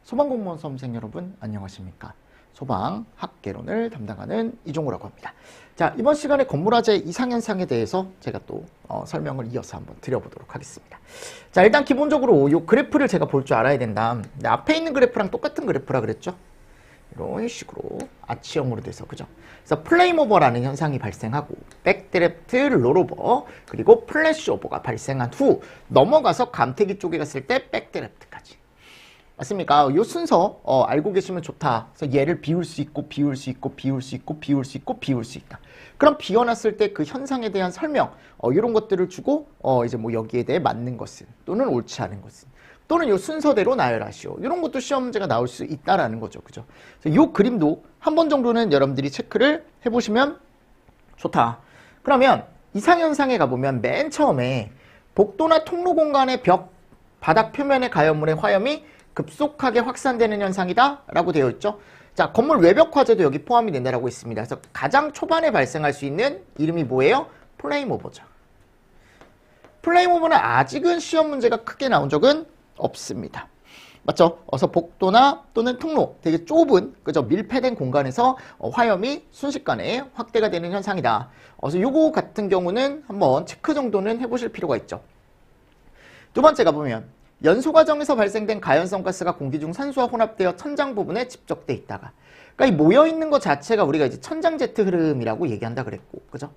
소방공무원 수험생 여러분 안녕하십니까. 소방학개론을 담당하는 이종우라고 합니다. 자, 이번 시간에 건물화재 이상현상에 대해서 제가 또 설명을 이어서 한번 드려보도록 하겠습니다. 자, 일단 기본적으로 이 그래프를 제가 볼 줄 알아야 된다. 앞에 있는 그래프랑 똑같은 그래프라 그랬죠? 이런 식으로 아치형으로 돼서, 그죠? 그래서 플레임오버라는 현상이 발생하고 백드래프트, 롤오버, 그리고 플래시오버가 발생한 후 넘어가서 감태기 쪽에 갔을 때 백드래프트까지. 맞습니까? 이 순서 알고 계시면 좋다. 그래서 얘를 비울 수 있고 비울 수 있고 비울 수 있고 비울 수 있고 비울 수 있다. 그럼 비워놨을 때 그 현상에 대한 설명 이런 것들을 주고 이제 뭐 여기에 대해 맞는 것은 또는 옳지 않은 것은 또는 이 순서대로 나열하시오. 이런 것도 시험 문제가 나올 수 있다라는 거죠. 그죠? 이 그림도 한 번 정도는 여러분들이 체크를 해보시면 좋다. 그러면 이상현상에 가보면 맨 처음에 복도나 통로 공간의 벽, 바닥 표면의 가연물의 화염이 급속하게 확산되는 현상이다 라고 되어 있죠. 자, 건물 외벽 화재도 여기 포함이 된다라고 있습니다. 그래서 가장 초반에 발생할 수 있는 이름이 뭐예요? 플레임오버죠. 플레임오버는 아직은 시험 문제가 크게 나온 적은 없습니다. 맞죠? 그래서 복도나 또는 통로, 되게 좁은, 그죠? 밀폐된 공간에서 화염이 순식간에 확대가 되는 현상이다. 그래서 요거 같은 경우는 한번 체크 정도는 해보실 필요가 있죠. 두 번째 가보면 연소 과정에서 발생된 가연성 가스가 공기 중 산소와 혼합되어 천장 부분에 집적돼 있다가, 그러니까 이 모여 있는 것 자체가 우리가 이제 천장 제트 흐름이라고 얘기한다 그랬고, 그죠?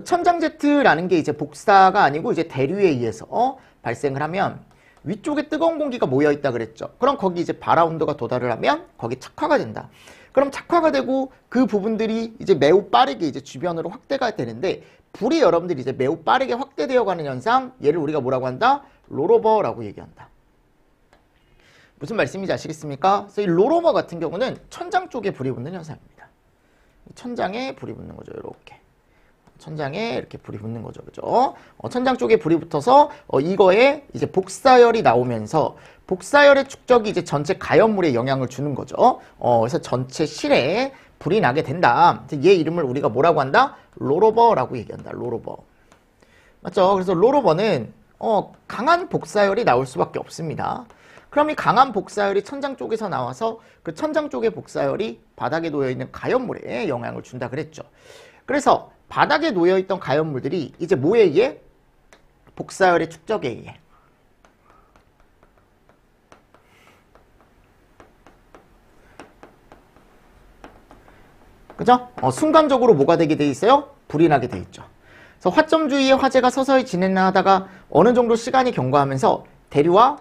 천장 제트라는 게 이제 복사가 아니고 이제 대류에 의해서 발생을 하면 위쪽에 뜨거운 공기가 모여 있다 그랬죠. 그럼 거기 이제 발화 온도가 도달을 하면 거기 착화가 된다. 그럼 착화가 되고 그 부분들이 이제 매우 빠르게 이제 주변으로 확대가 되는데, 불이 여러분들이 이제 매우 빠르게 확대되어 가는 현상, 얘를 우리가 뭐라고 한다? 롤오버라고 얘기한다. 무슨 말씀인지 아시겠습니까? 그래서 이 롤오버 같은 경우는 천장 쪽에 불이 붙는 현상입니다. 천장에 불이 붙는 거죠. 이렇게. 천장에 이렇게 불이 붙는 거죠. 그죠? 천장 쪽에 불이 붙어서 이거에 이제 복사열이 나오면서 복사열의 축적이 이제 전체 가연물에 영향을 주는 거죠. 그래서 전체 실에 불이 나게 된다. 얘 이름을 우리가 뭐라고 한다? 롤오버라고 얘기한다. 롤오버. 맞죠? 그래서 롤오버는 강한 복사열이 나올 수밖에 없습니다. 그럼 이 강한 복사열이 천장 쪽에서 나와서 그 천장 쪽의 복사열이 바닥에 놓여있는 가연물에 영향을 준다 그랬죠. 그래서 바닥에 놓여있던 가연물들이 이제 뭐에 의해? 복사열의 축적에 의해. 그죠? 순간적으로 뭐가 되게 돼 있어요? 불이 나게 돼 있죠. 그래서 화점 주위에 화재가 서서히 진행하다가 어느 정도 시간이 경과하면서 대류와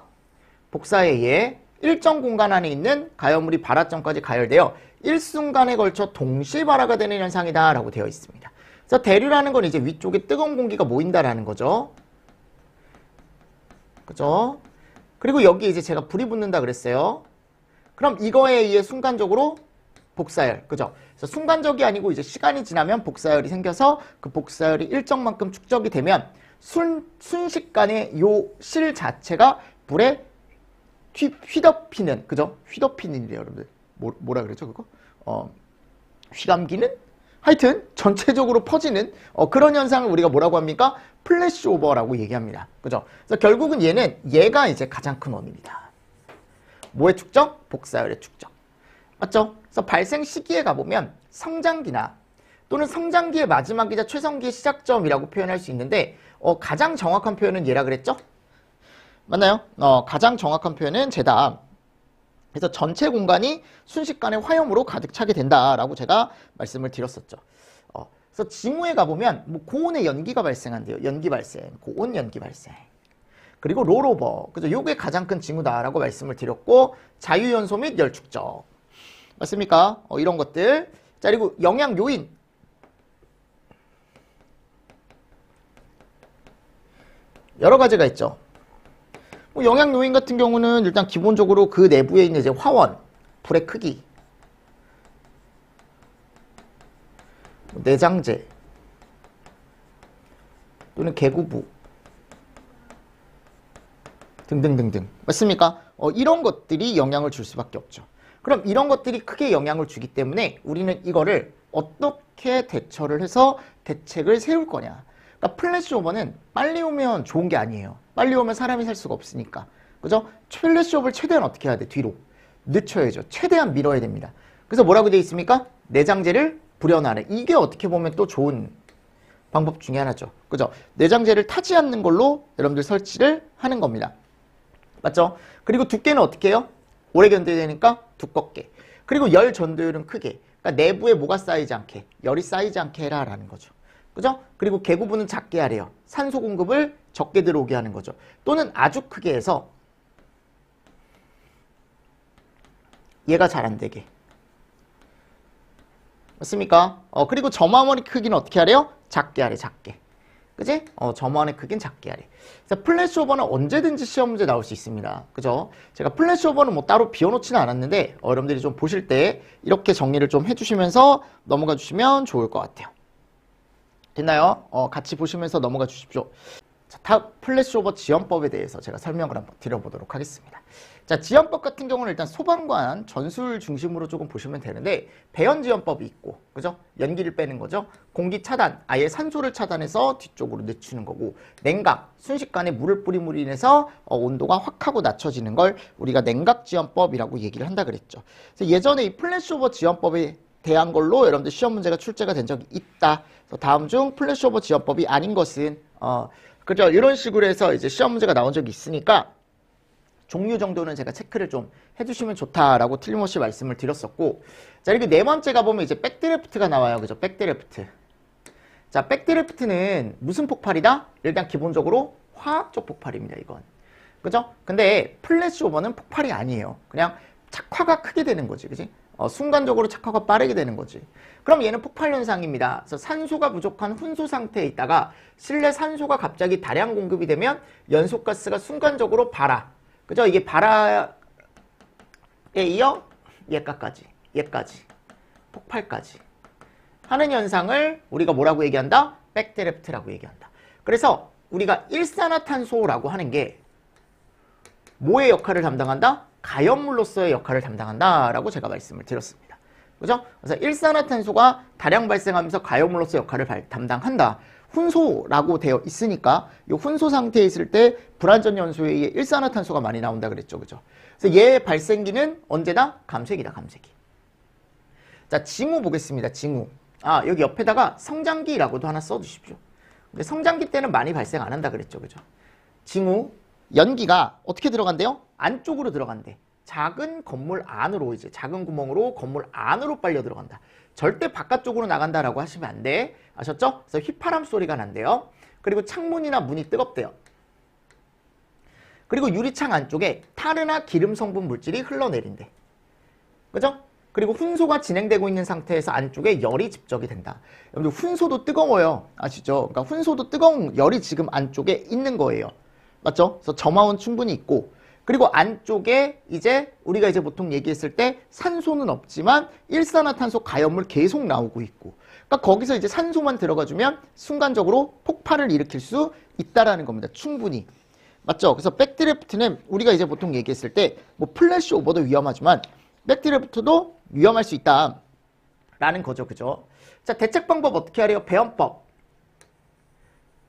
복사에 의해 일정 공간 안에 있는 가연물이 발화점까지 가열되어 일순간에 걸쳐 동시 발화가 되는 현상이다 라고 되어 있습니다. 그래서 대류라는 건 이제 위쪽에 뜨거운 공기가 모인다라는 거죠. 그죠? 그리고 여기 이제 제가 불이 붙는다 그랬어요. 그럼 이거에 의해 순간적으로 복사열, 그죠? 그래서 순간적이 아니고 이제 시간이 지나면 복사열이 생겨서 그 복사열이 일정만큼 축적이 되면 순식간에 요 실 자체가 불에 휘덮이는, 그죠? 휘덮이는 이래요, 여러분들. 뭐라 그랬죠, 그거? 휘감기는? 하여튼 전체적으로 퍼지는 그런 현상을 우리가 뭐라고 합니까? 플래시오버라고 얘기합니다. 그죠? 그래서 결국은 얘가 이제 가장 큰 원인이다. 뭐의 축적? 복사열의 축적. 맞죠? 그래서 발생 시기에 가보면 성장기나 또는 성장기의 마지막이자 최성기의 시작점이라고 표현할 수 있는데 가장 정확한 표현은 얘라 그랬죠? 맞나요? 가장 정확한 표현은 쟤다. 그래서 전체 공간이 순식간에 화염으로 가득 차게 된다라고 제가 말씀을 드렸었죠. 그래서 징후에 가보면 뭐 고온의 연기가 발생한대요. 연기 발생, 고온 연기 발생. 그리고 롤오버, 그죠? 요게 가장 큰 징후다라고 말씀을 드렸고, 자유연소 및 열축적. 맞습니까? 이런 것들. 자, 그리고 영향 요인. 여러 가지가 있죠. 영향 요인 같은 경우는 일단 기본적으로 그 내부에 있는 이제 화원, 불의 크기, 내장재, 또는 개구부 등등등등. 맞습니까? 이런 것들이 영향을 줄 수밖에 없죠. 그럼 이런 것들이 크게 영향을 주기 때문에 우리는 이거를 어떻게 대처를 해서 대책을 세울 거냐. 그러니까 플래시오버는 빨리 오면 좋은 게 아니에요. 빨리 오면 사람이 살 수가 없으니까. 그죠? 플래시오버를 최대한 어떻게 해야 돼? 뒤로. 늦춰야죠. 최대한 밀어야 됩니다. 그래서 뭐라고 되어 있습니까? 내장재를 불연하래. 이게 어떻게 보면 또 좋은 방법 중에 하나죠. 그죠? 내장재를 타지 않는 걸로 여러분들 설치를 하는 겁니다. 맞죠? 그리고 두께는 어떻게 해요? 오래 견뎌야 되니까 두껍게. 그리고 열 전도율은 크게. 그러니까 내부에 뭐가 쌓이지 않게, 열이 쌓이지 않게 해라라는 거죠. 그죠? 그리고 개구부는 작게 하래요. 산소 공급을 적게 들어오게 하는 거죠. 또는 아주 크게 해서 얘가 잘 안 되게. 맞습니까? 그리고 점화원의 크기는 어떻게 하래요? 작게 하래, 작게. 그지? 점화원의 크기는 작게 하래. 그래서 플래시오버는 언제든지 시험 문제 나올 수 있습니다. 그죠? 제가 플래시오버는 뭐 따로 비워놓지는 않았는데, 여러분들이 좀 보실 때 이렇게 정리를 좀 해주시면서 넘어가 주시면 좋을 것 같아요. 됐나요? 같이 보시면서 넘어가 주십시오. 자, 다음 플래시오버 지연법에 대해서 제가 설명을 한번 드려보도록 하겠습니다. 자, 지연법 같은 경우는 일단 소방관 전술 중심으로 조금 보시면 되는데, 배연 지연법이 있고, 그죠? 연기를 빼는 거죠. 공기 차단, 아예 산소를 차단해서 뒤쪽으로 늦추는 거고, 냉각, 순식간에 물을 뿌림으로 인해서 온도가 확 하고 낮춰지는 걸 우리가 냉각 지연법이라고 얘기를 한다 그랬죠. 그래서 예전에 이 플래시오버 지연법에 대한 걸로 여러분들 시험 문제가 출제가 된 적이 있다. 그래서 다음 중 플래시오버 지연법이 아닌 것은 그죠? 이런 식으로 해서 이제 시험 문제가 나온 적이 있으니까 종류 정도는 제가 체크를 좀 해주시면 좋다라고 틀림없이 말씀을 드렸었고, 자, 이렇게 네 번째가 보면 이제 백드래프트가 나와요. 그죠? 백드래프트. 자, 백드래프트는 무슨 폭발이다? 일단 기본적으로 화학적 폭발입니다, 이건. 그죠? 근데 플래시오버는 폭발이 아니에요. 그냥 착화가 크게 되는 거지, 그지? 순간적으로 착화가 빠르게 되는 거지. 그럼 얘는 폭발 현상입니다. 그래서 산소가 부족한 훈소 상태에 있다가 실내 산소가 갑자기 다량 공급이 되면 연소가스가 순간적으로 발화. 그죠? 이게 발화에 이어 얘까지, 폭발까지 하는 현상을 우리가 뭐라고 얘기한다? 백드래프트라고 얘기한다. 그래서 우리가 일산화탄소라고 하는 게 뭐의 역할을 담당한다? 가연물로서의 역할을 담당한다라고 제가 말씀을 드렸습니다. 그죠? 그래서 일산화탄소가 다량 발생하면서 가연물로서 역할을 담당한다. 훈소라고 되어 있으니까 이 훈소 상태에 있을 때 불완전 연소에 의해 일산화탄소가 많이 나온다 그랬죠. 그죠? 그래서 얘의 발생기는 언제나 감쇄기다, 감쇄기. 자, 징후 보겠습니다. 징후. 여기 옆에다가 성장기라고도 하나 써주십시오. 근데 성장기 때는 많이 발생 안 한다 그랬죠. 그죠? 징후. 연기가 어떻게 들어간대요? 안쪽으로 들어간대. 작은 건물 안으로, 이제 작은 구멍으로 건물 안으로 빨려 들어간다. 절대 바깥쪽으로 나간다라고 하시면 안 돼. 아셨죠? 그래서 휘파람 소리가 난대요. 그리고 창문이나 문이 뜨겁대요. 그리고 유리창 안쪽에 타르나 기름 성분 물질이 흘러내린대. 그죠? 그리고 훈소가 진행되고 있는 상태에서 안쪽에 열이 집적이 된다. 여러분들 훈소도 뜨거워요. 아시죠? 그러니까 훈소도 뜨거운 열이 지금 안쪽에 있는 거예요. 맞죠? 그래서 점화원 충분히 있고, 그리고 안쪽에 이제 우리가 이제 보통 얘기했을 때 산소는 없지만 일산화탄소 가연물 계속 나오고 있고, 그러니까 거기서 이제 산소만 들어가주면 순간적으로 폭발을 일으킬 수 있다라는 겁니다. 충분히. 맞죠? 그래서 백드래프트는 우리가 이제 보통 얘기했을 때 뭐 플래시 오버도 위험하지만 백드래프트도 위험할 수 있다라는 거죠. 그죠? 자, 대책 방법 어떻게 하래요? 배연법.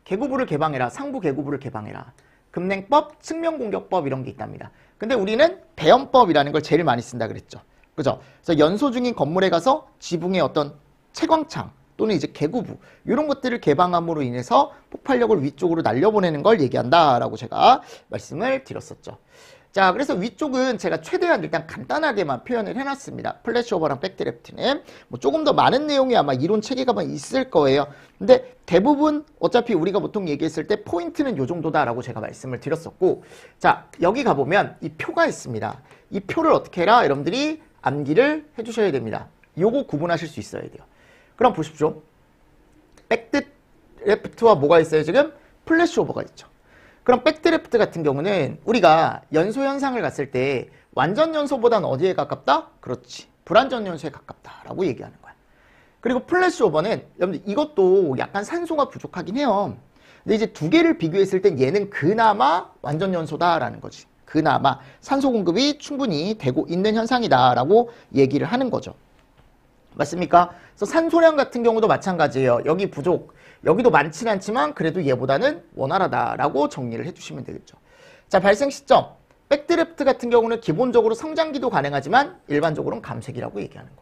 개구부를 개방해라. 상부 개구부를 개방해라. 급냉법, 측면공격법 이런 게 있답니다. 근데 우리는 배연법이라는 걸 제일 많이 쓴다 그랬죠. 그죠? 그래서 연소 중인 건물에 가서 지붕의 어떤 채광창 또는 이제 개구부 이런 것들을 개방함으로 인해서 폭발력을 위쪽으로 날려보내는 걸 얘기한다라고 제가 말씀을 드렸었죠. 자, 그래서 위쪽은 제가 최대한 일단 간단하게만 표현을 해놨습니다. 플래시오버랑 백드래프트는 뭐 조금 더 많은 내용이 아마 이론 체계가 있을 거예요. 근데 대부분 어차피 우리가 보통 얘기했을 때 포인트는 요 정도다라고 제가 말씀을 드렸었고, 자, 여기 가보면 이 표가 있습니다. 이 표를 어떻게 해라? 여러분들이 암기를 해주셔야 됩니다. 요거 구분하실 수 있어야 돼요. 그럼 보십시오. 백드래프트와 뭐가 있어요? 지금 플래시오버가 있죠. 그럼 백드래프트 같은 경우는 우리가 연소 현상을 갔을 때 완전 연소보다는 어디에 가깝다? 그렇지. 불완전 연소에 가깝다라고 얘기하는 거야. 그리고 플래시오버는 여러분들 이것도 약간 산소가 부족하긴 해요. 근데 이제 두 개를 비교했을 때 얘는 그나마 완전 연소다라는 거지. 그나마 산소 공급이 충분히 되고 있는 현상이다라고 얘기를 하는 거죠. 맞습니까? 그래서 산소량 같은 경우도 마찬가지예요. 여기 부족, 여기도 많지는 않지만 그래도 얘보다는 원활하다라고 정리를 해주시면 되겠죠. 자, 발생 시점. 백드래프트 같은 경우는 기본적으로 성장기도 가능하지만 일반적으로는 감색이라고 얘기하는 거고.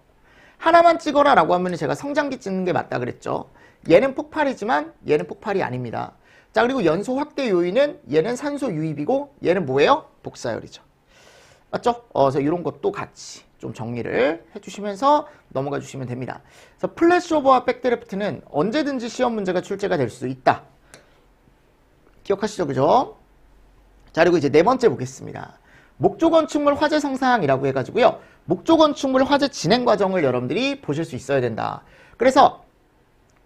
하나만 찍어라 라고 하면 제가 성장기 찍는 게 맞다 그랬죠. 얘는 폭발이지만 얘는 폭발이 아닙니다. 자, 그리고 연소 확대 요인은 얘는 산소 유입이고 얘는 뭐예요? 복사열이죠. 맞죠? 그래서 이런 것도 같이 좀 정리를 해주시면서 넘어가 주시면 됩니다. 그래서 플래시오버와 백드래프트는 언제든지 시험 문제가 출제가 될 수 있다. 기억하시죠? 그죠? 자, 그리고 이제 네 번째 보겠습니다. 목조 건축물 화재 성상이라고 해가지고요. 목조 건축물 화재 진행 과정을 여러분들이 보실 수 있어야 된다. 그래서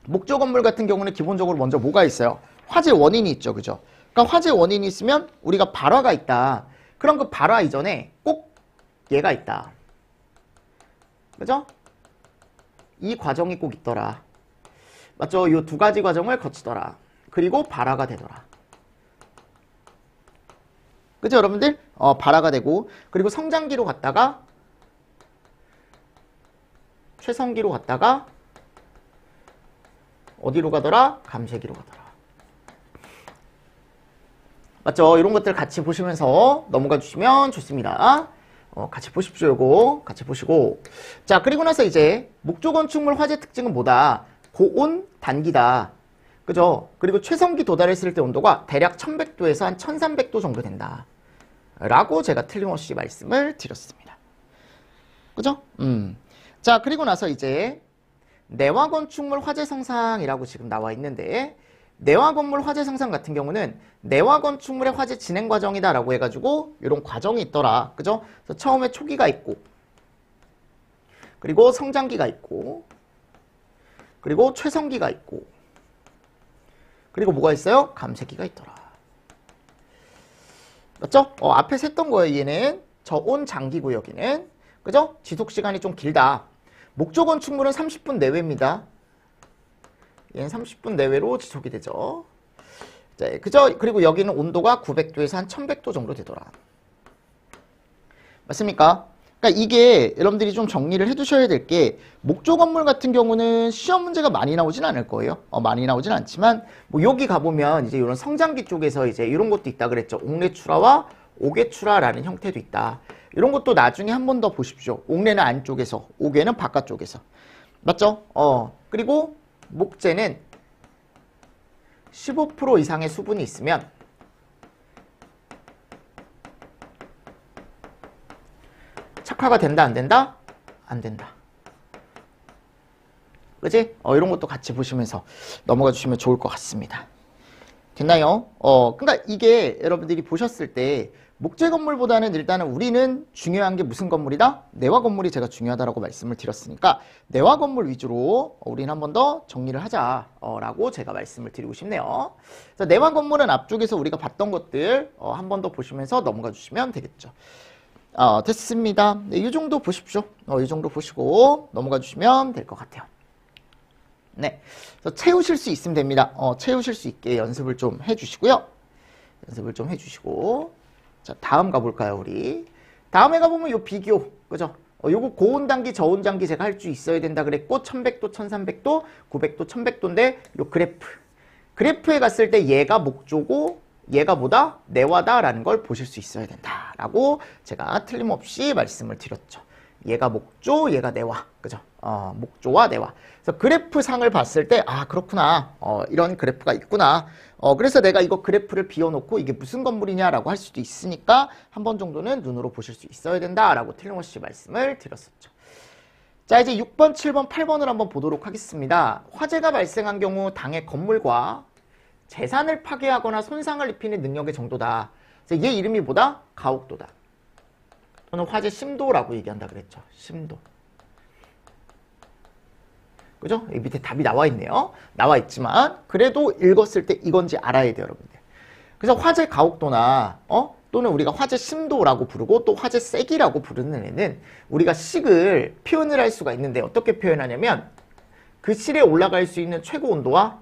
목조 건물 같은 경우는 기본적으로 먼저 뭐가 있어요? 화재 원인이 있죠. 그죠? 그러니까 화재 원인이 있으면 우리가 발화가 있다. 그럼 그 발화 이전에 꼭 얘가 있다. 그죠? 이 과정이 꼭 있더라. 맞죠? 이 두 가지 과정을 거치더라. 그리고 발화가 되더라. 그죠, 여러분들? 발화가 되고, 그리고 성장기로 갔다가, 최성기로 갔다가, 어디로 가더라? 감쇄기로 가더라. 맞죠? 이런 것들 같이 보시면서 넘어가 주시면 좋습니다. 같이 보십시오, 요거. 같이 보시고. 자, 그리고 나서 이제, 목조 건축물 화재 특징은 뭐다? 고온 단기다. 그죠? 그리고 최성기 도달했을 때 온도가 대략 1100도에서 한 1300도 정도 된다. 라고 제가 틀림없이 말씀을 드렸습니다. 그죠? 자, 그리고 나서 이제 내화 건축물 화재 성상이라고 지금 나와 있는데 내화 건물 화재 성상 같은 경우는 내화 건축물의 화재 진행 과정이다라고 해가지고 이런 과정이 있더라. 그죠? 그래서 처음에 초기가 있고 그리고 성장기가 있고 그리고 최성기가 있고 그리고 뭐가 있어요? 감쇄기가 있더라. 맞죠? 앞에 셌던 거예요. 얘는 저온 장기고 여기는. 그죠? 지속시간이 좀 길다. 목조 건축물은 30분 내외입니다. 얘는 30분 내외로 지속이 되죠. 자, 그죠? 그리고 여기는 온도가 900도에서 한 1100도 정도 되더라. 맞습니까? 그러니까 이게 여러분들이 좀 정리를 해두셔야 될 게 목조 건물 같은 경우는 시험 문제가 많이 나오진 않을 거예요. 많이 나오진 않지만 뭐 여기 가보면 이제 이런 성장기 쪽에서 이제 이런 것도 있다 그랬죠. 옥례출하와 옥외출하라는 형태도 있다. 이런 것도 나중에 한 번 더 보십시오. 옥례는 안쪽에서, 옥외는 바깥쪽에서. 맞죠? 그리고 목재는 15% 이상의 수분이 있으면 착화가 된다, 안 된다? 안 된다. 그지? 이런 것도 같이 보시면서 넘어가 주시면 좋을 것 같습니다. 됐나요? 그러니까 이게 여러분들이 보셨을 때 목재 건물보다는 일단은 우리는 중요한 게 무슨 건물이다? 내화 건물이 제가 중요하다라고 말씀을 드렸으니까 내화 건물 위주로 우리는 한 번 더 정리를 하자라고 제가 말씀을 드리고 싶네요. 그래서 내화 건물은 앞쪽에서 우리가 봤던 것들 한 번 더 보시면서 넘어가 주시면 되겠죠. 됐습니다. 네, 이 정도 보십시오. 이 정도 보시고 넘어가 주시면 될 것 같아요. 네, 그래서 채우실 수 있으면 됩니다. 채우실 수 있게 연습을 좀 해주시고요. 연습을 좀 해주시고. 자, 다음 가볼까요, 우리? 다음에 가보면 요 비교, 그죠? 요거 고온 단기, 저온 단기 제가 할 수 있어야 된다 그랬고, 1100도, 1300도, 900도, 1100도인데, 요 그래프. 그래프에 갔을 때 얘가 목조고, 얘가 뭐다? 내화다라는 걸 보실 수 있어야 된다라고 제가 틀림없이 말씀을 드렸죠. 얘가 목조, 얘가 내화. 그죠? 목조와 내화. 그래서 그래프 상을 봤을 때, 아, 그렇구나. 이런 그래프가 있구나. 그래서 내가 이거 그래프를 비워놓고 이게 무슨 건물이냐라고 할 수도 있으니까 한 번 정도는 눈으로 보실 수 있어야 된다라고 틀림없이 말씀을 드렸었죠. 자, 이제 6번, 7번, 8번을 한번 보도록 하겠습니다. 화재가 발생한 경우 당해 건물과 재산을 파괴하거나 손상을 입히는 능력의 정도다. 그래서 얘 이름이 뭐다? 가옥도다. 또는 화재 심도라고 얘기한다 그랬죠. 심도. 그죠? 여기 밑에 답이 나와 있네요. 나와 있지만 그래도 읽었을 때 이건지 알아야 돼요, 여러분들. 그래서 화재 가옥도나 또는 우리가 화재 심도라고 부르고 또 화재 세기라고 부르는 애는 우리가 식을 표현을 할 수가 있는데 어떻게 표현하냐면 그 실에 올라갈 수 있는 최고 온도와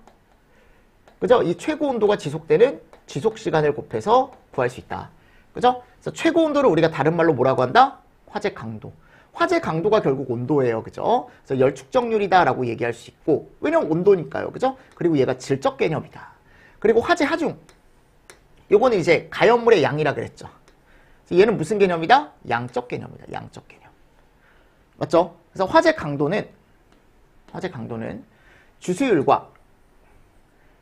그죠? 이 최고 온도가 지속되는 지속 시간을 곱해서 구할 수 있다. 그죠? 그래서 최고 온도를 우리가 다른 말로 뭐라고 한다? 화재 강도. 화재 강도가 결국 온도예요. 그죠? 그래서 열 축적률이다라고 얘기할 수 있고, 왜냐면 온도니까요. 그죠? 그리고 얘가 질적 개념이다. 그리고 화재 하중. 요거는 이제 가연물의 양이라 그랬죠. 얘는 무슨 개념이다? 양적 개념이다. 양적 개념. 맞죠? 그래서 화재 강도는 주수율과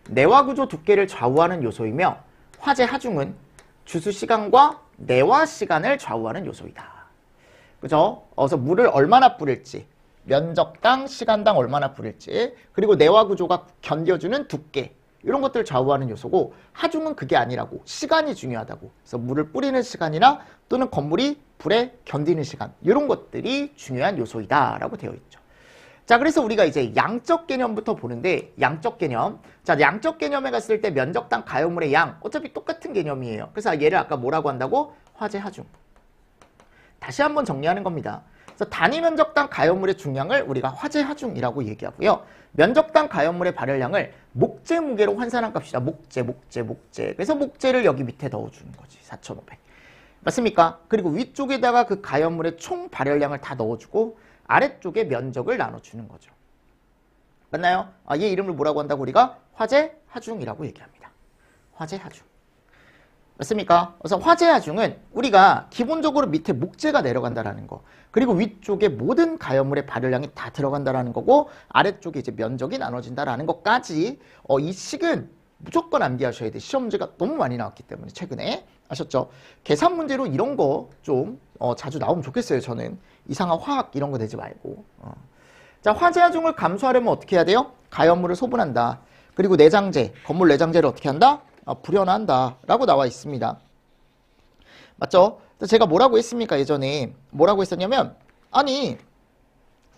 내화 구조 두께를 좌우하는 요소이며 화재 하중은 주수 시간과 내화 시간을 좌우하는 요소이다. 그죠? 그래서 물을 얼마나 뿌릴지, 면적당, 시간당 얼마나 뿌릴지, 그리고 내화 구조가 견뎌주는 두께, 이런 것들을 좌우하는 요소고, 하중은 그게 아니라고, 시간이 중요하다고. 그래서 물을 뿌리는 시간이나 또는 건물이 불에 견디는 시간, 이런 것들이 중요한 요소이다 라고 되어 있죠. 자, 그래서 우리가 이제 양적 개념부터 보는데, 양적 개념. 자, 양적 개념에 갔을 때 면적당 가용물의 양, 어차피 똑같은 개념이에요. 그래서 얘를 아까 뭐라고 한다고? 화재 하중. 다시 한번 정리하는 겁니다. 그래서 단위 면적당 가용물의 중량을 우리가 화재 하중이라고 얘기하고요. 면적당 가용물의 발열량을 목재 무게로 환산한 값이다. 목재. 그래서 목재를 여기 밑에 넣어주는 거지. 4,500. 맞습니까? 그리고 위쪽에다가 그 가연물의 총 발열량을 다 넣어주고 아래쪽에 면적을 나눠주는 거죠. 맞나요? 얘 이름을 뭐라고 한다고 우리가? 화재 하중이라고 얘기합니다. 화재 하중. 맞습니까? 그래서 화재 하중은 우리가 기본적으로 밑에 목재가 내려간다라는 거, 그리고 위쪽에 모든 가연물의 발열량이 다 들어간다라는 거고, 아래쪽에 이제 면적이 나눠진다라는 것까지 이 식은 무조건 암기하셔야 돼. 시험 문제가 너무 많이 나왔기 때문에 최근에. 아셨죠? 계산 문제로 이런 거 좀 자주 나오면 좋겠어요. 저는 이상한 화학 이런 거 내지 말고. 자, 화재 하중을 감소하려면 어떻게 해야 돼요? 가연물을 소분한다. 그리고 내장재, 건물 내장재를 어떻게 한다? 불연한다 라고 나와 있습니다. 맞죠? 제가 뭐라고 했습니까? 예전에 뭐라고 했었냐면, 아니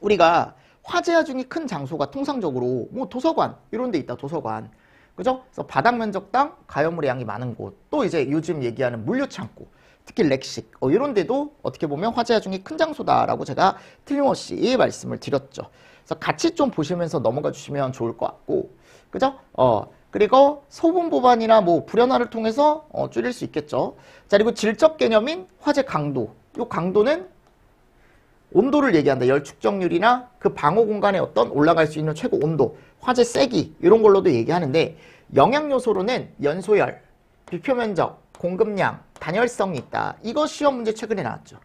우리가 화재 하중이 큰 장소가 통상적으로 뭐 도서관 이런 데 있다. 도서관. 그죠? 그래서 바닥 면적당 가연물의 양이 많은 곳, 또 이제 요즘 얘기하는 물류창고, 특히 렉식 이런 데도 어떻게 보면 화재 하중이 큰 장소다라고 제가 틀림없이 말씀을 드렸죠. 그래서 같이 좀 보시면서 넘어가 주시면 좋을 것 같고, 그죠? 그리고 소분 보반이나 뭐 불연화를 통해서 줄일 수 있겠죠. 자, 그리고 질적 개념인 화재 강도. 이 강도는 온도를 얘기한다. 열 축적률이나 그 방호 공간의 어떤 올라갈 수 있는 최고 온도, 화재 세기 이런 걸로도 얘기하는데, 영향 요소로는 연소열, 비표 면적, 공급량, 단열성이 있다. 이거 시험 문제 최근에 나왔죠.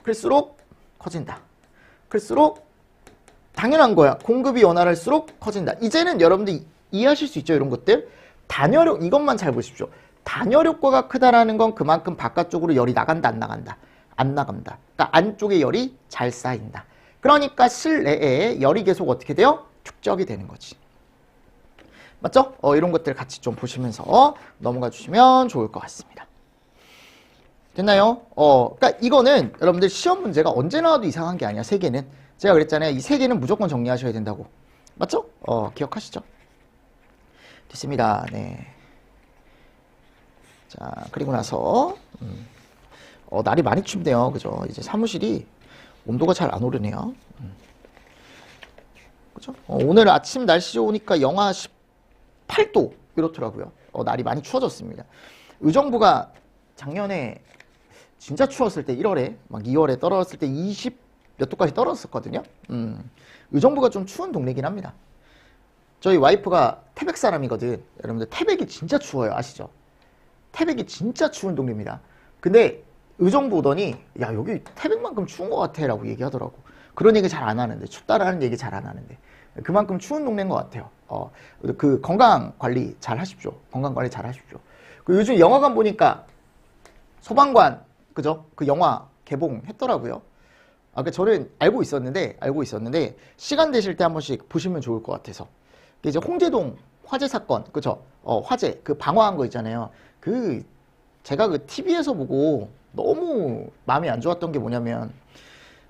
클수록 커진다. 클수록 당연한 거야. 공급이 원활할수록 커진다. 이제는 여러분들 이해하실 수 있죠. 이런 것들. 단열효, 이것만 잘 보십시오. 단열효과가 크다라는 건 그만큼 바깥쪽으로 열이 나간다, 안 나간다? 안 나간다. 그러니까 안쪽에 열이 잘 쌓인다. 그러니까 실내에 열이 계속 어떻게 돼요? 축적이 되는 거지. 맞죠? 이런 것들 같이 좀 보시면서 넘어가 주시면 좋을 것 같습니다. 됐나요? 그러니까 이거는 여러분들 시험 문제가 언제 나와도 이상한 게 아니야. 세 개는. 제가 그랬잖아요. 이 세 개는 무조건 정리하셔야 된다고. 맞죠? 기억하시죠? 됐습니다. 네. 자, 그리고 나서 날이 많이 춥네요. 그죠? 이제 사무실이 온도가 잘 안 오르네요. 그죠? 오늘 아침 날씨 좋으니까 영하 18도 이렇더라고요. 날이 많이 추워졌습니다. 의정부가 작년에 진짜 추웠을 때 1월에 막 2월에 떨어졌을 때 20 몇 도까지 떨어졌었거든요. 의정부가 좀 추운 동네긴 합니다. 저희 와이프가 태백 사람이거든. 여러분들 태백이 진짜 추워요. 아시죠? 태백이 진짜 추운 동네입니다. 근데 의정부 오더니 야, 여기 태백만큼 추운 것 같아 라고 얘기하더라고. 그런 얘기 잘 안 하는데, 춥다라는 얘기 잘 안 하는데 그만큼 추운 동네인 것 같아요. 그 건강관리 잘 하십시오. 건강관리 잘 하십시오. 그 요즘 영화관 보니까 소방관, 그죠? 그 영화 개봉했더라고요. 그 저는 알고 있었는데 시간 되실 때 한 번씩 보시면 좋을 것 같아서. 이제 홍제동 화재 사건, 그죠? 화재 그 방화한 거 있잖아요. 제가 그 TV에서 보고 너무 마음이 안 좋았던 게 뭐냐면,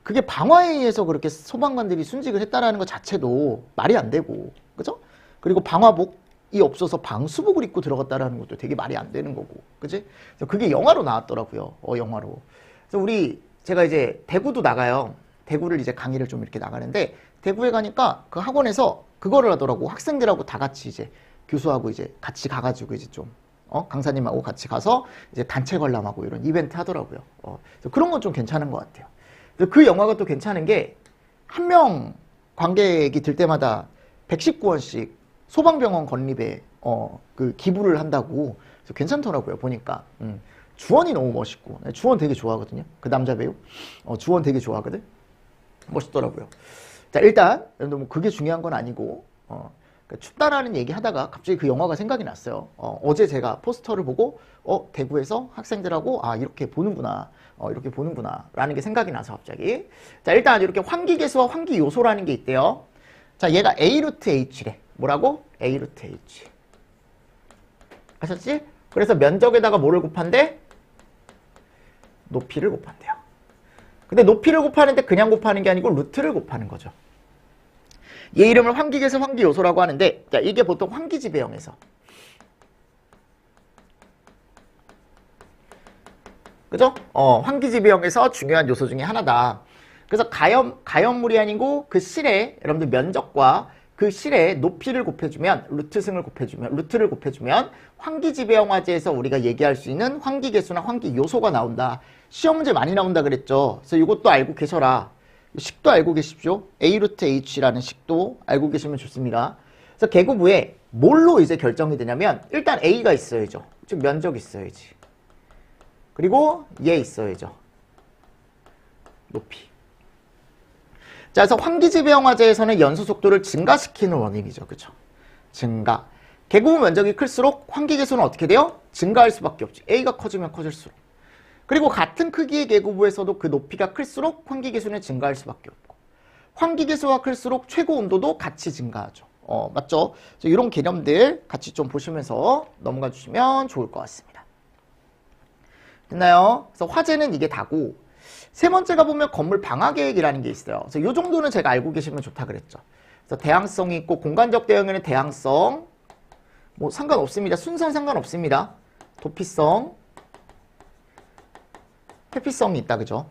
그게 방화에 의해서 그렇게 소방관들이 순직을 했다라는 것 자체도 말이 안 되고, 그죠? 그리고 방화복이 없어서 방수복을 입고 들어갔다라는 것도 되게 말이 안 되는 거고, 그지? 그래서 그게 영화로 나왔더라고요. 영화로. 그래서 제가 이제 대구도 나가요. 대구를 이제 강의를 좀 이렇게 나가는데, 대구에 가니까 그 학원에서 그거를 하더라고. 학생들하고 다 같이 이제 교수하고 이제 같이 가가지고 이제 좀 강사님하고 같이 가서 이제 단체 관람하고 이런 이벤트 하더라고요. 그런 건 좀 괜찮은 것 같아요. 그 영화가 또 괜찮은 게, 한 명 관객이 들 때마다 119원씩 소방병원 건립에 그 기부를 한다고. 그래서 괜찮더라고요. 보니까 주원이 너무 멋있고, 주원 되게 좋아하거든요. 그 남자 배우. 주원 되게 좋아하거든. 멋있더라고요. 자, 일단 뭐 그게 중요한 건 아니고 그러니까 춥다라는 얘기 하다가 갑자기 그 영화가 생각이 났어요. 어제 제가 포스터를 보고 대구에서 학생들하고 이렇게 보는구나. 이렇게 보는구나 라는 게 생각이 나서 갑자기. 자, 일단 이렇게 환기계수와 환기요소라는 게 있대요. 자, 얘가 A 루트 H래. 뭐라고? A 루트 H. 아셨지? 그래서 면적에다가 뭐를 곱한대? 높이를 곱한대요. 근데 높이를 곱하는데 그냥 곱하는 게 아니고 루트를 곱하는 거죠. 얘 이름을 환기계수 환기요소라고 하는데, 자, 이게 보통 환기지배형에서, 그죠? 환기지배형에서 중요한 요소 중에 하나다. 그래서 가연물이 아니고 그 실의 여러분들 면적과 그 실의 높이를 곱해주면, 루트를 곱해주면 환기지배형 화재에서 우리가 얘기할 수 있는 환기계수나 환기요소가 나온다. 시험 문제 많이 나온다 그랬죠. 그래서 이것도 알고 계셔라. 식도 알고 계십시오. A 루트 H라는 식도 알고 계시면 좋습니다. 그래서 계급부에 뭘로 이제 결정이 되냐면, 일단 A가 있어야죠. 즉 면적이 있어야지. 그리고 얘 있어야죠. 높이. 자, 그래서 환기지배형 화재에서는 연소 속도를 증가시키는 원인이죠. 그죠? 증가. 계급부 면적이 클수록 환기계수는 어떻게 돼요? 증가할 수밖에 없지. A가 커지면 커질수록. 그리고 같은 크기의 계급부에서도 그 높이가 클수록 환기계수는 증가할 수밖에 없고, 환기계수가 클수록 최고 온도도 같이 증가하죠. 맞죠? 이런 개념들 같이 좀 보시면서 넘어가 주시면 좋을 것 같습니다. 됐나요? 그래서 화재는 이게 다고, 세 번째가 보면 건물 방화 계획이라는 게 있어요. 그래서 이 정도는 제가 알고 계시면 좋다 그랬죠. 그래서 대항성이 있고, 공간적 대응에는 대항성, 뭐 상관없습니다. 순서는 상관없습니다. 도피성, 회피성이 있다, 그죠?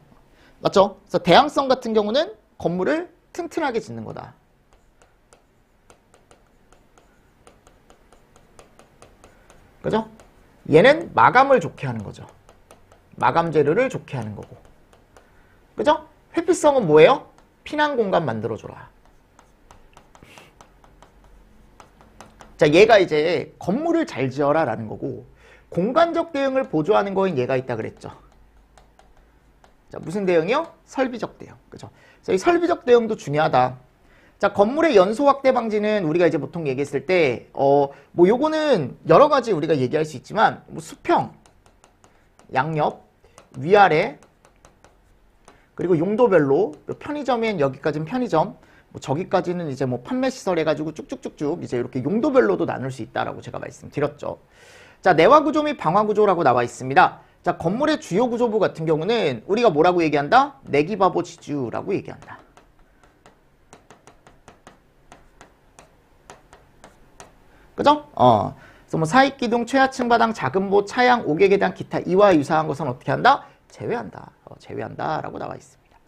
맞죠? 그래서 대항성 같은 경우는 건물을 튼튼하게 짓는 거다. 그죠? 얘는 마감을 좋게 하는 거죠. 마감 재료를 좋게 하는 거고. 그죠? 회피성은 뭐예요? 피난 공간 만들어줘라. 자, 얘가 이제 건물을 잘 지어라 라는 거고, 공간적 대응을 보조하는 거인 얘가 있다 그랬죠. 자, 무슨 대응이요? 설비적 대응. 그죠? 그래서 이 설비적 대응도 중요하다. 자, 건물의 연소 확대 방지는 우리가 이제 보통 얘기했을 때, 뭐 요거는 여러 가지 우리가 얘기할 수 있지만, 뭐 수평, 양옆, 위아래, 그리고 용도별로, 편의점엔 여기까지는 편의점, 뭐 저기까지는 이제 뭐 판매시설 해가지고 쭉쭉쭉쭉 이제 이렇게 용도별로도 나눌 수 있다라고 제가 말씀드렸죠. 자, 내화 구조 및 방화 구조라고 나와 있습니다. 자, 건물의 주요 구조부 같은 경우는 우리가 뭐라고 얘기한다? 내기바보 지주라고 얘기한다. 그죠? 그래서 뭐 사익기둥, 최하층 바닥, 작은보, 차양, 5개 계단, 기타 이와 유사한 것은 어떻게 한다? 제외한다. 제외한다라고 나와 있습니다.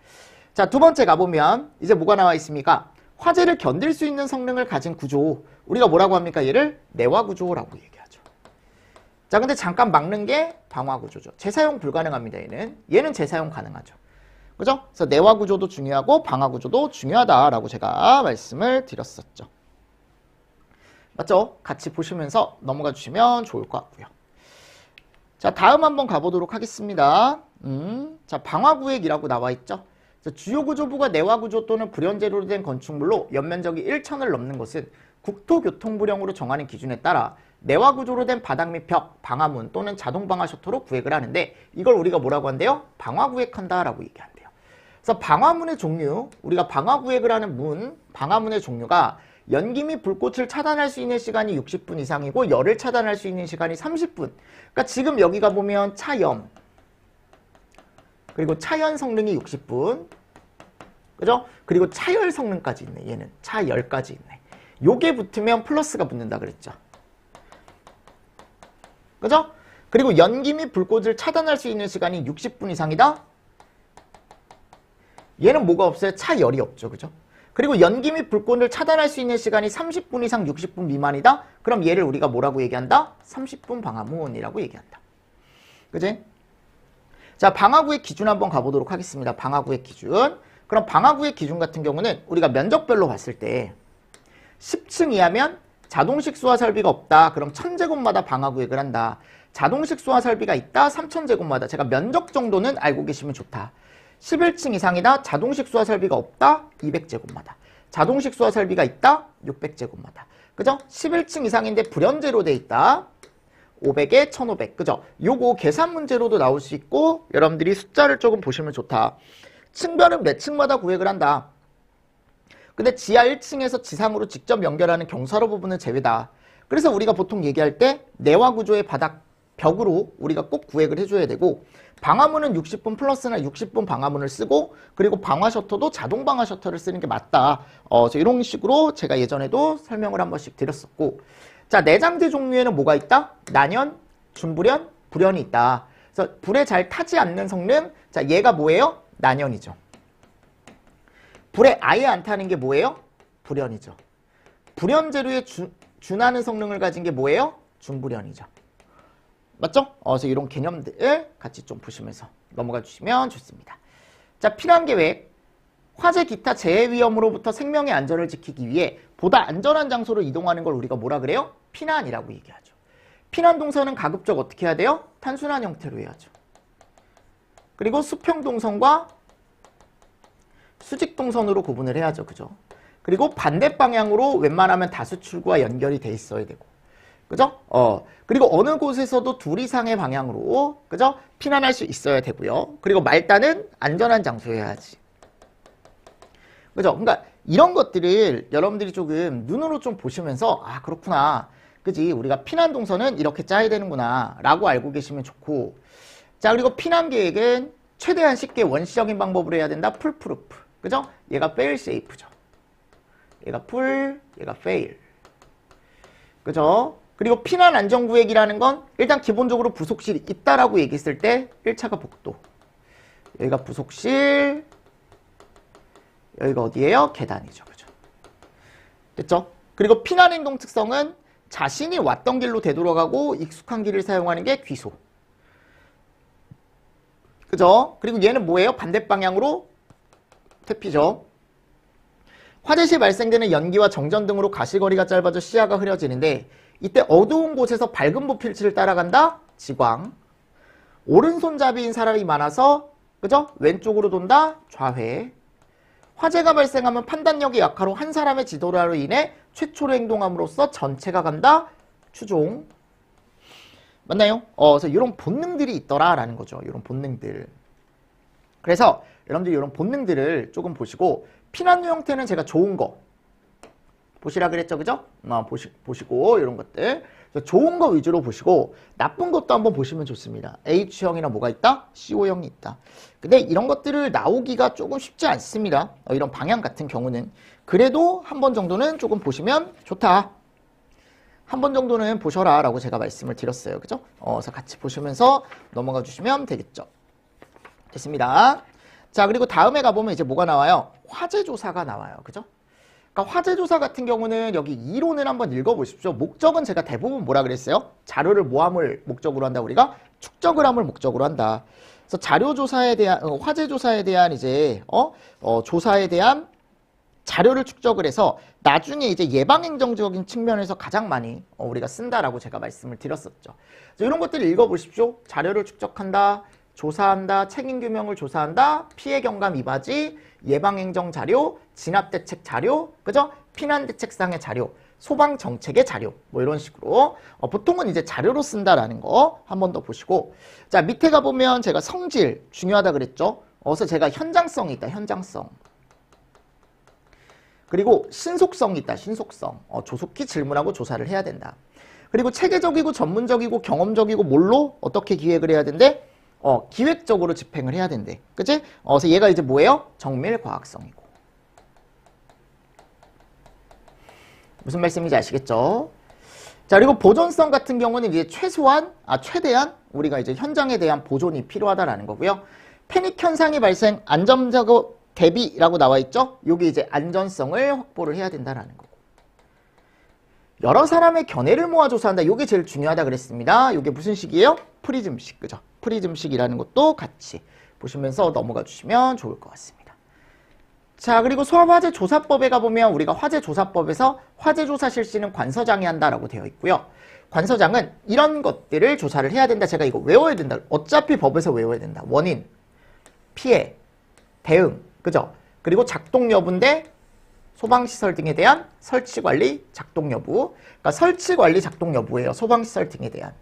자, 두 번째 가보면 이제 뭐가 나와 있습니까? 화재를 견딜 수 있는 성능을 가진 구조. 우리가 뭐라고 합니까? 얘를 내화 구조라고 얘기하죠. 자, 근데 잠깐 막는 게 방화 구조죠. 재사용 불가능합니다. 얘는 재사용 가능하죠. 그죠? 그래서 내화 구조도 중요하고 방화 구조도 중요하다라고 제가 말씀을 드렸었죠. 맞죠? 같이 보시면서 넘어가 주시면 좋을 것 같고요. 자, 다음 한번 가보도록 하겠습니다. 자, 방화구획이라고 나와 있죠. 주요 구조부가 내화 구조 또는 불연재료로 된 건축물로 연면적이 1,000을 넘는 것은 국토교통부령으로 정하는 기준에 따라 내화 구조로 된 바닥 및 벽, 방화문 또는 자동 방화 셔터로 구획을 하는데, 이걸 우리가 뭐라고 한대요? 방화 구획한다라고 얘기한대요. 그래서 방화문의 종류, 우리가 방화 구획을 하는 방화문의 종류가 연기 및 불꽃을 차단할 수 있는 시간이 60분 이상이고 열을 차단할 수 있는 시간이 30분. 그러니까 지금 여기가 보면 차염, 그리고 차연 성능이 60분, 그죠? 그리고 차열 성능까지 있네. 얘는 차열까지 있네. 요게 붙으면 플러스가 붙는다 그랬죠. 그죠? 그리고 연기 및 불꽃을 차단할 수 있는 시간이 60분 이상이다? 얘는 뭐가 없어요? 차열이 없죠. 그죠? 그리고 연기 및 불꽃을 차단할 수 있는 시간이 30분 이상 60분 미만이다? 그럼 얘를 우리가 뭐라고 얘기한다? 30분 방화문이라고 얘기한다. 그지? 자, 방화구의 기준 한번 가보도록 하겠습니다. 방화구의 기준. 그럼 방화구의 기준 같은 경우는 우리가 면적별로 봤을 때 10층 이하면 자동식 수화 설비가 없다. 그럼 1000제곱마다 방화구획을 한다. 자동식 수화 설비가 있다. 3000제곱마다. 제가 면적 정도는 알고 계시면 좋다. 11층 이상이다. 자동식 수화 설비가 없다. 200제곱마다. 자동식 수화 설비가 있다. 600제곱마다. 그죠? 11층 이상인데 불연제로 돼 있다. 500에 1500. 그죠? 요거 계산 문제로도 나올 수 있고 여러분들이 숫자를 조금 보시면 좋다. 층별은 몇 층마다 구획을 한다. 근데 지하 1층에서 지상으로 직접 연결하는 경사로 부분은 제외다. 그래서 우리가 보통 얘기할 때 내화 구조의 바닥 벽으로 우리가 꼭 구획을 해줘야 되고 방화문은 60분 플러스나 60분 방화문을 쓰고 그리고 방화 셔터도 자동 방화 셔터를 쓰는 게 맞다. 이런 식으로 제가 예전에도 설명을 한 번씩 드렸었고 자 내장재 종류에는 뭐가 있다? 난연, 준불연, 불연이 있다. 그래서 불에 잘 타지 않는 성능 자 얘가 뭐예요? 난연이죠. 불에 아예 안 타는 게 뭐예요? 불연이죠. 불연 재료에 준하는 성능을 가진 게 뭐예요? 준불연이죠. 맞죠? 그래서 이런 개념들 같이 좀 보시면서 넘어가 주시면 좋습니다. 자, 피난계획. 화재 기타 재해 위험으로부터 생명의 안전을 지키기 위해 보다 안전한 장소로 이동하는 걸 우리가 뭐라 그래요? 피난이라고 얘기하죠. 피난 동선은 가급적 어떻게 해야 돼요? 단순한 형태로 해야죠. 그리고 수평 동선과 수직 동선으로 구분을 해야죠. 그죠? 그리고 반대 방향으로 웬만하면 다수 출구와 연결이 돼 있어야 되고. 그죠? 그리고 어느 곳에서도 둘 이상의 방향으로, 그죠? 피난할 수 있어야 되고요. 그리고 말단은 안전한 장소여야지. 그죠? 그러니까 이런 것들을 여러분들이 조금 눈으로 좀 보시면서, 아, 그렇구나. 그지? 우리가 피난 동선은 이렇게 짜야 되는구나. 라고 알고 계시면 좋고. 자, 그리고 피난 계획은 최대한 쉽게 원시적인 방법으로 해야 된다. 풀프루프. 그죠? 얘가 fail safe죠. 얘가 full, 얘가 fail. 그죠? 그리고 피난 안전구획이라는 건 일단 기본적으로 부속실이 있다라고 얘기했을 때 1차가 복도. 여기가 부속실. 여기가 어디예요? 계단이죠. 그죠? 됐죠? 그리고 피난 행동 특성은 자신이 왔던 길로 되돌아가고 익숙한 길을 사용하는 게 귀소. 그죠? 그리고 얘는 뭐예요? 반대 방향으로 퇴피죠. 화재 시 발생되는 연기와 정전 등으로 가시거리가 짧아져 시야가 흐려지는데 이때 어두운 곳에서 밝은 부필치를 따라간다. 지광. 오른손잡이인 사람이 많아서 그죠? 왼쪽으로 돈다. 좌회. 화재가 발생하면 판단력이 약하로 한 사람의 지도라로 인해 최초로 행동함으로써 전체가 간다. 추종. 맞나요? 그래서 이런 본능들이 있더라라는 거죠. 이런 본능들. 그래서 여러분들이 이런 본능들을 조금 보시고 피난로 형태는 제가 좋은 거 보시라 그랬죠. 그죠? 보시고 이런 것들 좋은 거 위주로 보시고 나쁜 것도 한번 보시면 좋습니다. H형이나 뭐가 있다? CO형이 있다. 근데 이런 것들을 나오기가 조금 쉽지 않습니다. 이런 방향 같은 경우는. 그래도 한 번 정도는 조금 보시면 좋다. 한 번 정도는 보셔라 라고 제가 말씀을 드렸어요. 그죠? 그래서 같이 보시면서 넘어가 주시면 되겠죠. 됐습니다. 자, 그리고 다음에 가보면 이제 뭐가 나와요? 화재조사가 나와요. 그죠? 그러니까 화재조사 같은 경우는 여기 이론을 한번 읽어보십시오. 목적은 제가 대부분 뭐라 그랬어요? 자료를 모함을 목적으로 한다. 우리가 축적을 함을 목적으로 한다. 그래서 자료조사에 대한, 화재조사에 대한 이제, 조사에 대한 자료를 축적을 해서 나중에 이제 예방행정적인 측면에서 가장 많이 우리가 쓴다라고 제가 말씀을 드렸었죠. 이런 것들을 읽어보십시오. 자료를 축적한다. 조사한다, 책임규명을 조사한다, 피해경감 이바지, 예방행정 자료, 진압대책 자료, 그죠? 피난대책상의 자료, 소방정책의 자료, 뭐 이런 식으로 보통은 이제 자료로 쓴다라는 거 한 번 더 보시고 자 밑에 가보면 제가 성질 중요하다 그랬죠? 그래서 제가 현장성이 있다, 현장성. 그리고 신속성이 있다, 신속성. 조속히 질문하고 조사를 해야 된다. 그리고 체계적이고 전문적이고 경험적이고 뭘로 어떻게 기획을 해야 된대? 기획적으로 집행을 해야 된대. 그치? 그래서 얘가 이제 뭐예요? 정밀 과학성이고. 무슨 말씀인지 아시겠죠? 자, 그리고 보존성 같은 경우는 이제 최대한 우리가 이제 현장에 대한 보존이 필요하다라는 거고요. 패닉 현상이 발생, 안전작업 대비라고 나와 있죠? 여기 이제 안전성을 확보를 해야 된다라는 거고. 여러 사람의 견해를 모아 조사한다. 이게 제일 중요하다 그랬습니다. 이게 무슨 식이에요? 프리즘식, 그죠? 프리즘식이라는 것도 같이 보시면서 넘어가 주시면 좋을 것 같습니다. 자, 그리고 소환화재조사법에 가보면 우리가 화재조사법에서 화재조사 실시는 관서장이 한다라고 되어 있고요. 관서장은 이런 것들을 조사를 해야 된다. 제가 이거 외워야 된다. 어차피 법에서 외워야 된다. 원인, 피해, 대응, 그죠? 그리고 작동 여부인데 소방시설 등에 대한 설치관리, 작동 여부. 그러니까 설치관리, 작동 여부예요. 소방시설 등에 대한.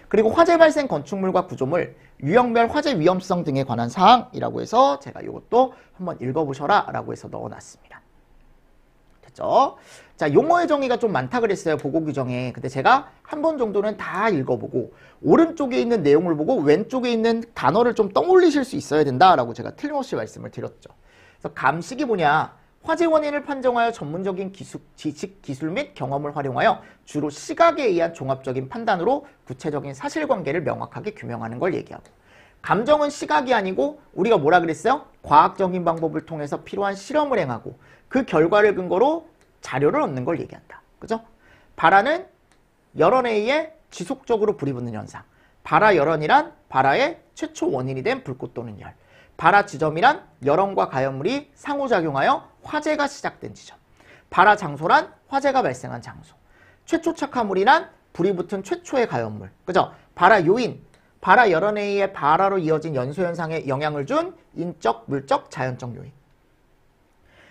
그리고 화재 발생 건축물과 구조물, 유형별 화재 위험성 등에 관한 사항이라고 해서 제가 이것도 한번 읽어보셔라 라고 해서 넣어놨습니다. 됐죠? 자, 용어의 정의가 좀 많다 그랬어요. 보고 규정에. 근데 제가 한 번 정도는 다 읽어보고 오른쪽에 있는 내용을 보고 왼쪽에 있는 단어를 좀 떠올리실 수 있어야 된다라고 제가 틀림없이 말씀을 드렸죠. 그래서 감식이 뭐냐? 화재 원인을 판정하여 전문적인 지식, 기술 및 경험을 활용하여 주로 시각에 의한 종합적인 판단으로 구체적인 사실관계를 명확하게 규명하는 걸 얘기하고, 감정은 시각이 아니고 우리가 뭐라 그랬어요? 과학적인 방법을 통해서 필요한 실험을 행하고 그 결과를 근거로 자료를 얻는 걸 얘기한다. 그죠? 발화는 열원에 의해 지속적으로 불이 붙는 현상. 발화 열원이란 발화의 최초 원인이 된 불꽃 또는 열. 발화 지점이란 열원과 가연물이 상호작용하여 화재가 시작된 지점. 발화 장소란 화재가 발생한 장소. 최초 착화물이란 불이 붙은 최초의 가연물. 그죠? 발화 요인, 발화 열원에 의해 발화로 이어진 연소현상에 영향을 준 인적, 물적, 자연적 요인.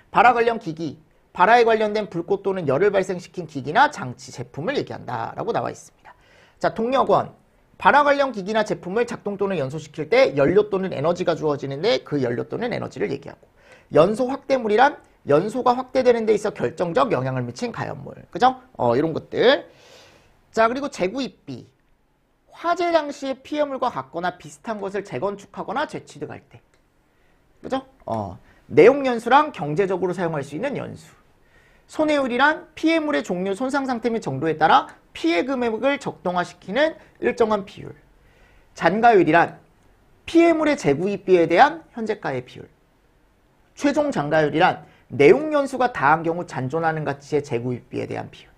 발화 관련 기기, 발화에 관련된 불꽃 또는 열을 발생시킨 기기나 장치, 제품을 얘기한다라고 나와 있습니다. 자, 동력원. 발화 관련 기기나 제품을 작동 또는 연소시킬 때 연료 또는 에너지가 주어지는데 그 연료 또는 에너지를 얘기하고, 연소 확대물이란 연소가 확대되는 데 있어 결정적 영향을 미친 가연물. 그죠? 이런 것들. 자, 그리고 재구입비. 화재 당시에 피해물과 같거나 비슷한 것을 재건축하거나 재취득할 때. 그죠? 내용 연수랑 경제적으로 사용할 수 있는 연수. 손해율이란 피해물의 종류, 손상 상태 및 정도에 따라 피해 금액을 적정화시키는 일정한 비율. 잔가율이란 피해물의 재구입비에 대한 현재가의 비율. 최종 잔가율이란 내용 연수가 다한 경우 잔존하는 가치의 재구입비에 대한 비율.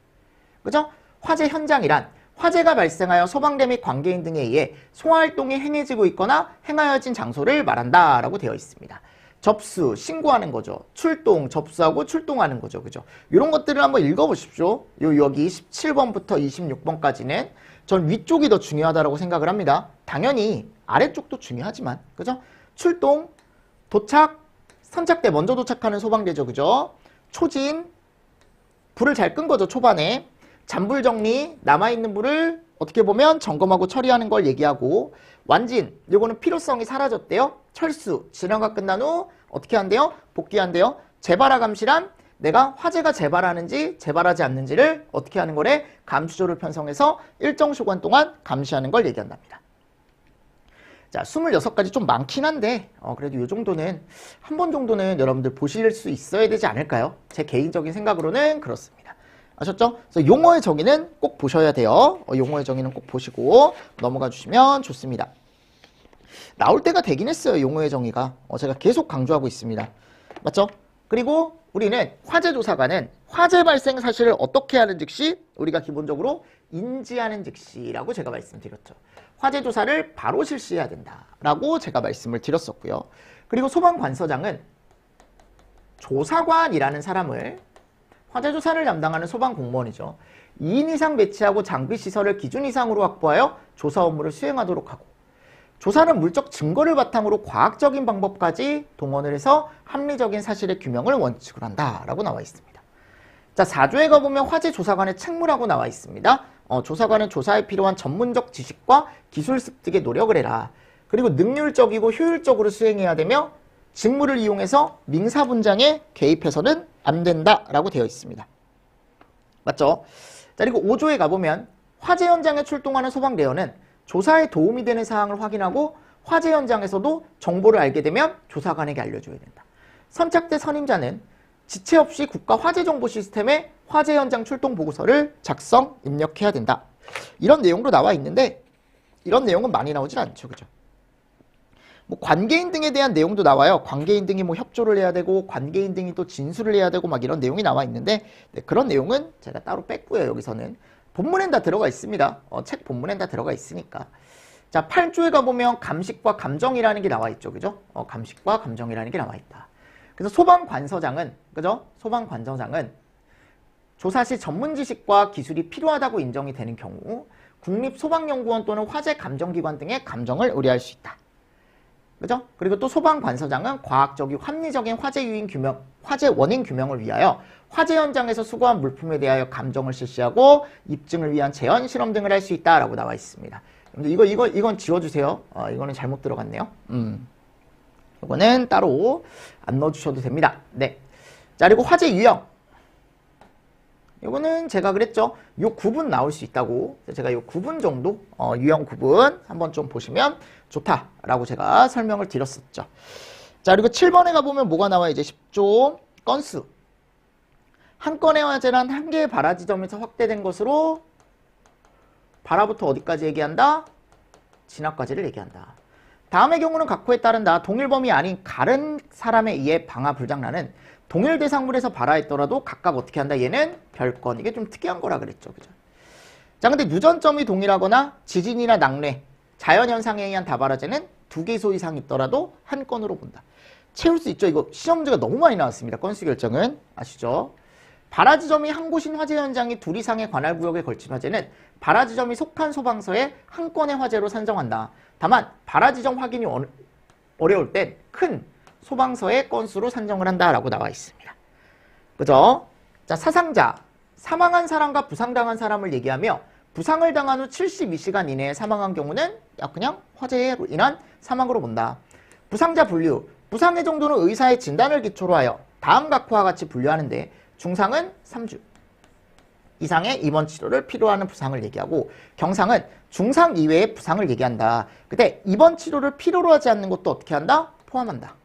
그죠? 화재 현장이란 화재가 발생하여 소방대 및 관계인 등에 의해 소화활동이 행해지고 있거나 행하여진 장소를 말한다라고 되어 있습니다. 접수, 신고하는 거죠. 출동, 접수하고 출동하는 거죠. 그죠? 이런 것들을 한번 읽어보십시오. 여기 17번부터 26번까지는 전 위쪽이 더 중요하다고 생각을 합니다. 당연히 아래쪽도 중요하지만, 그죠? 출동, 도착, 선착대 먼저 도착하는 소방대죠. 그죠? 초진, 불을 잘 끈 거죠. 초반에. 잔불 정리, 남아있는 불을 어떻게 보면 점검하고 처리하는 걸 얘기하고, 완진, 요거는 필요성이 사라졌대요. 철수, 진화가 끝난 후 어떻게 한대요? 복귀한대요. 재발화 감시란 내가 화재가 재발하는지 재발하지 않는지를 어떻게 하는 거래? 감시조를 편성해서 일정 시간 동안 감시하는 걸 얘기한답니다. 자, 26가지 좀 많긴 한데 그래도 이 정도는 한 번 정도는 여러분들 보실 수 있어야 되지 않을까요? 제 개인적인 생각으로는 그렇습니다. 아셨죠? 그래서 용어의 정의는 꼭 보셔야 돼요. 용어의 정의는 꼭 보시고 넘어가 주시면 좋습니다. 나올 때가 되긴 했어요. 용어의 정의가. 제가 계속 강조하고 있습니다. 맞죠? 그리고 우리는 화재조사관은 화재 발생 사실을 어떻게 하는 즉시 우리가 기본적으로 인지하는 즉시라고 제가 말씀드렸죠. 화재조사를 바로 실시해야 된다라고 제가 말씀을 드렸었고요. 그리고 소방관서장은 조사관이라는 사람을, 화재조사를 담당하는 소방공무원이죠. 2인 이상 배치하고 장비시설을 기준 이상으로 확보하여 조사 업무를 수행하도록 하고, 조사는 물적 증거를 바탕으로 과학적인 방법까지 동원을 해서 합리적인 사실의 규명을 원칙으로 한다라고 나와 있습니다. 자, 4조에 가보면 화재조사관의 책무라고 나와 있습니다. 조사관은 조사에 필요한 전문적 지식과 기술 습득에 노력을 해라. 그리고 능률적이고 효율적으로 수행해야 되며 직무를 이용해서 민사 분쟁에 개입해서는 안 된다라고 되어 있습니다. 맞죠? 자, 그리고 5조에 가보면 화재 현장에 출동하는 소방대원은 조사에 도움이 되는 사항을 확인하고 화재 현장에서도 정보를 알게 되면 조사관에게 알려줘야 된다. 선착대 선임자는 지체 없이 국가 화재 정보 시스템에 화재 현장 출동 보고서를 작성, 입력해야 된다. 이런 내용도 나와 있는데 이런 내용은 많이 나오진 않죠. 그죠? 뭐 관계인 등에 대한 내용도 나와요. 관계인 등이 뭐 협조를 해야 되고 관계인 등이 또 진술을 해야 되고 막 이런 내용이 나와 있는데 그런 내용은 제가 따로 뺐고요. 여기서는. 본문엔 다 들어가 있습니다. 책 본문엔 다 들어가 있으니까. 자, 8조에 가보면 감식과 감정이라는 게 나와 있죠. 그죠? 감식과 감정이라는 게 나와 있다. 그래서 소방관서장은, 그죠? 소방관서장은 조사 시 전문 지식과 기술이 필요하다고 인정이 되는 경우 국립소방연구원 또는 화재감정기관 등의 감정을 의뢰할 수 있다. 그죠? 그리고 또 소방관서장은 과학적이고 합리적인 화재 원인 규명을 위하여 화재 현장에서 수거한 물품에 대하여 감정을 실시하고 입증을 위한 재현 실험 등을 할 수 있다라고 나와 있습니다. 근데 이건 지워주세요. 이거는 잘못 들어갔네요. 이거는 따로 안 넣어주셔도 됩니다. 네. 자, 그리고 화재 유형. 이거는 제가 그랬죠. 요 구분 나올 수 있다고. 제가 요 구분 정도, 유형 구분 한번 좀 보시면 좋다라고 제가 설명을 드렸었죠. 자, 그리고 7번에 가보면 뭐가 나와요? 이제 10조 건수. 한 건의 화재란 한 개의 발화 지점에서 확대된 것으로 발화부터 어디까지 얘기한다? 진압까지를 얘기한다. 다음의 경우는 각호에 따른다. 동일 범위 아닌 다른 사람에 의해 방화 불장난은 동일 대상물에서 발화했더라도 각각 어떻게 한다? 얘는 별건. 이게 좀 특이한 거라 그랬죠. 그죠? 자, 근데 유전점이 동일하거나 지진이나 낙뢰, 자연현상에 의한 다발화재는 2개소 이상 있더라도 한 건으로 본다. 채울 수 있죠. 이거 시험 문제가 너무 많이 나왔습니다. 건수 결정은. 아시죠? 발화 지점이 한 곳인 화재 현장이 2 이상의 관할 구역에 걸친 화재는 발화 지점이 속한 소방서에 한 건의 화재로 산정한다. 다만 발화 지점 확인이 어려울 땐 큰 소방서의 건수로 산정을 한다라고 나와 있습니다. 그죠? 자, 사상자. 사망한 사람과 부상당한 사람을 얘기하며 부상을 당한 후 72시간 이내에 사망한 경우는 그냥 화재로 인한 사망으로 본다. 부상자 분류. 부상의 정도는 의사의 진단을 기초로 하여 다음 각호와 같이 분류하는데 중상은 3주 이상의 입원 치료를 필요로 하는 부상을 얘기하고 경상은 중상 이외의 부상을 얘기한다. 근데 입원 치료를 필요로 하지 않는 것도 어떻게 한다? 포함한다.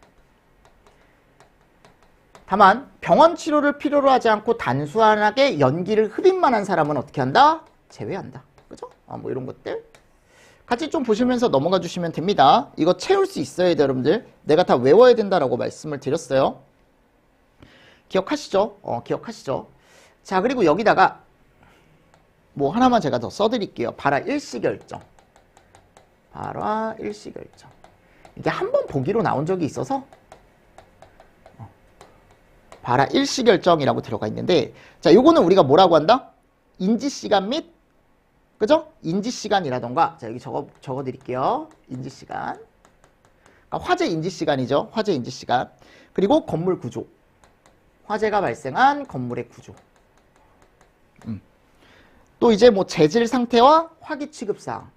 다만 병원 치료를 필요로 하지 않고 단순하게 연기를 흡입만 한 사람은 어떻게 한다? 제외한다. 그죠? 뭐 이런 것들 같이 좀 보시면서 넘어가 주시면 됩니다. 이거 채울 수 있어야 돼요, 여러분들. 내가 다 외워야 된다라고 말씀을 드렸어요. 기억하시죠? 기억하시죠? 자, 그리고 여기다가 뭐 하나만 제가 더 써드릴게요. 발화 일시결정. 발화 일시결정. 이게 한번 보기로 나온 적이 있어서 발화 일시결정이라고 들어가 있는데, 자, 요거는 우리가 뭐라고 한다? 인지시간 및, 그죠? 인지시간이라던가, 자, 여기 적어 드릴게요. 인지시간. 그러니까 화재 인지시간이죠. 화재 인지시간. 그리고 건물 구조. 화재가 발생한 건물의 구조. 또 이제 뭐 재질 상태와 화기 취급사항.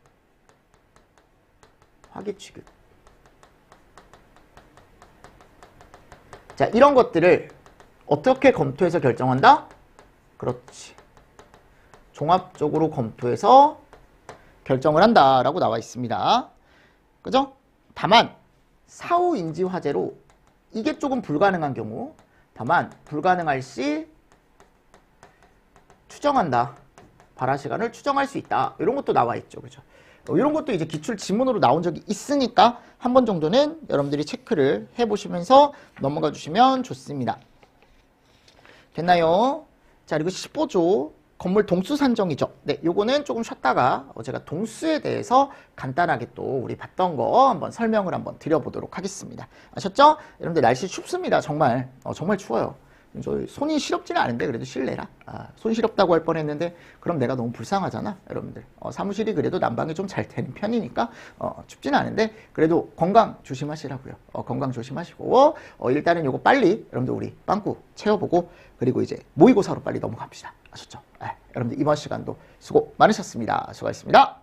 화기 취급. 자, 이런 것들을 어떻게 검토해서 결정한다? 그렇지. 종합적으로 검토해서 결정을 한다라고 나와 있습니다. 그죠? 다만 사후 인지 화재로 이게 조금 불가능한 경우, 다만 불가능할 시 추정한다. 발화 시간을 추정할 수 있다. 이런 것도 나와 있죠. 그죠? 이런 것도 이제 기출 지문으로 나온 적이 있으니까 한 번 정도는 여러분들이 체크를 해보시면서 넘어가 주시면 좋습니다. 됐나요? 자, 그리고 15조 건물 동수 산정이죠. 네, 요거는 조금 쉬었다가 제가 동수에 대해서 간단하게 또 우리 봤던 거 한번 설명을 한번 드려보도록 하겠습니다. 아셨죠? 여러분들 날씨 춥습니다. 정말 정말 추워요. 저 손이 시렵지는 않은데 그래도 실내라. 손 시렵다고 할 뻔했는데 그럼 내가 너무 불쌍하잖아, 여러분들. 사무실이 그래도 난방이 좀 잘 되는 편이니까 춥지는 않은데 그래도 건강 조심하시라고요. 건강 조심하시고 일단은 요거 빨리 여러분들 우리 빵꾸 채워보고 그리고 이제 모의고사로 빨리 넘어갑시다. 아셨죠? 여러분들 이번 시간도 수고 많으셨습니다. 수고하셨습니다.